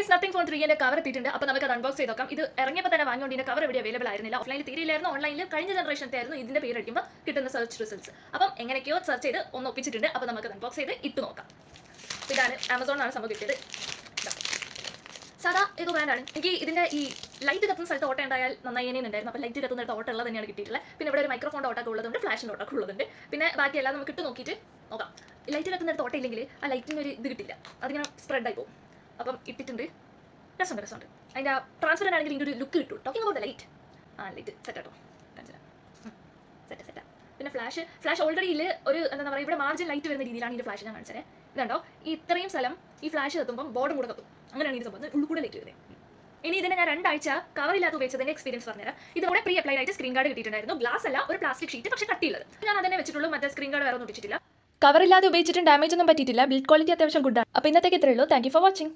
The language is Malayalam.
ഗൈസ് നത്തിങ് ഫോൺ 3 കവർ എത്തിയിട്ടുണ്ട്. അപ്പോൾ നമുക്ക് അത് അൺബോക്സ് ചെയ്ത് നോക്കാം. ഇത് ഇറങ്ങിയപ്പോൾ തന്നെ വാങ്ങിയോണ്ട് ഇതിന്റെ കവർ എവിടെ അവൈലബിൾ ആയിരുന്നില്ല. ഓഫ്ലൈനിൽ തീരെയില്ലായിരുന്നു, ഓൺലൈനിൽ കഴിഞ്ഞ ജനറേഷനത്തെ ആയിരുന്നു. ഇതിന്റെ പേര് അടിക്കുമ്പോൾ കിട്ടുന്ന സെർച്ച് റിസൾട്ട്സ്. അപ്പം എങ്ങനെയൊക്കെയോ സെർച്ച് ചെയ്ത് ഒന്ന് ഒപ്പിച്ചിട്ടുണ്ട്. അപ്പോൾ നമുക്ക് അൺബോക്സ് ചെയ്ത് ഇട്ട് നോക്കാം. ഇതാണ് ആമസോണിലാണ് സംഭവം കിട്ടിയത്. സാധാ ഏതോ ബ്രാൻഡാണ്. എനിക്ക് ഇതിന്റെ ഈ ലൈറ്റ് കത്തുന്ന സ്ഥലത്ത് ഓട്ടം ഉണ്ടായാൽ നന്നായിരുന്നുണ്ടായിരുന്നു. അപ്പോൾ ലൈറ്റ് കത്തുന്ന ഓട്ടം ഉള്ളത് തന്നെയാണ് കിട്ടിയിട്ടുള്ളത്. പിന്നെ ഇവിടെ ഒരു മൈക്രോഫോണിന്റെ ഓട്ടൊക്കെ ഉള്ളതുണ്ട്, ഫ്ലാഷിന്റെ ഓട്ടൊക്കെ ഉള്ളതുണ്ട്. പിന്നെ ബാക്കിയെല്ലാം നമുക്ക് ഇട്ട് നോക്കിയിട്ട് നോക്കാം. ലൈറ്റ് കത്തുന്ന ഓട്ടം ഇല്ലെങ്കിൽ ആ ലൈറ്റിന് ഒരു ഇത് കിട്ടില്ല, അതിങ്ങനെ സ്പ്രെഡ് ആയി പോകും. അപ്പം ഇട്ടിട്ടുണ്ട്, രസമുണ്ട്. അതിൻ്റെ ട്രാൻസ്പെറൻ്റ് ആണെങ്കിൽ ഇതിൻ്റെ ഒരു ലുക്ക് കിട്ടും. Talking about light, light set കേട്ടോ, സെറ്റ്. പിന്നെ ഫ്ലാഷ് ഓൾറെഡി ഒരു എന്താ പറയുക, ഇവിടെ മാർജിൻ ലൈറ്റ് വരുന്ന രീതിയിലാണ് ഇതിൻ്റെ ഫ്ലാഷ് ഞാൻ കാണിച്ചത്. ഇതുണ്ടോ, ഈ ഇത്രയും സ്ഥലം ഈ ഫ്ലാഷ് കത്തുമ്പോൾ ബോർഡും കൂടെ കത്തും. അങ്ങനെയാണ് ഇത് സംഭവം, ഉള്ളിൽ ലൈറ്റ് വരുന്നത്. ഇനി ഇതിനെ ഞാൻ 2 ആഴ്ച കവറില്ലാതെ ഉപയോഗിച്ചതിന്റെ എക്സ്പീരിയൻസ് പറഞ്ഞുതരാം. ഇതുകൂടെ പ്രീ അപ്ലൈഡ് ആയിട്ട് സ്ക്രീൻ ഗാർഡ് കിട്ടിയിട്ടുണ്ടായിരുന്നു. ഗ്ലാസ് അല്ല, ഒരു പ്ലാസ്റ്റിക് ഷീറ്റ്, പക്ഷേ കട്ടിയുള്ളത്. ഞാൻ അതിനെ വെച്ചിട്ടുള്ളൂ, മറ്റേ സ്ക്രീൻ ഗാർഡ് വേറെ ഒന്നും ഒട്ടിച്ചിട്ടില്ല. കവറില്ലാതെ ഉപയോഗിച്ചിട്ടും ഡാമേജ് ഒന്നും പറ്റിയിട്ടില്ല. ബിൽഡ് ക്വാളിറ്റി അത്യാവശ്യം ഗുഡാണ്. അപ്പോൾ ഇന്നത്തേക്ക് ഇത്രയേ ഉള്ളൂ. Thank you for watching.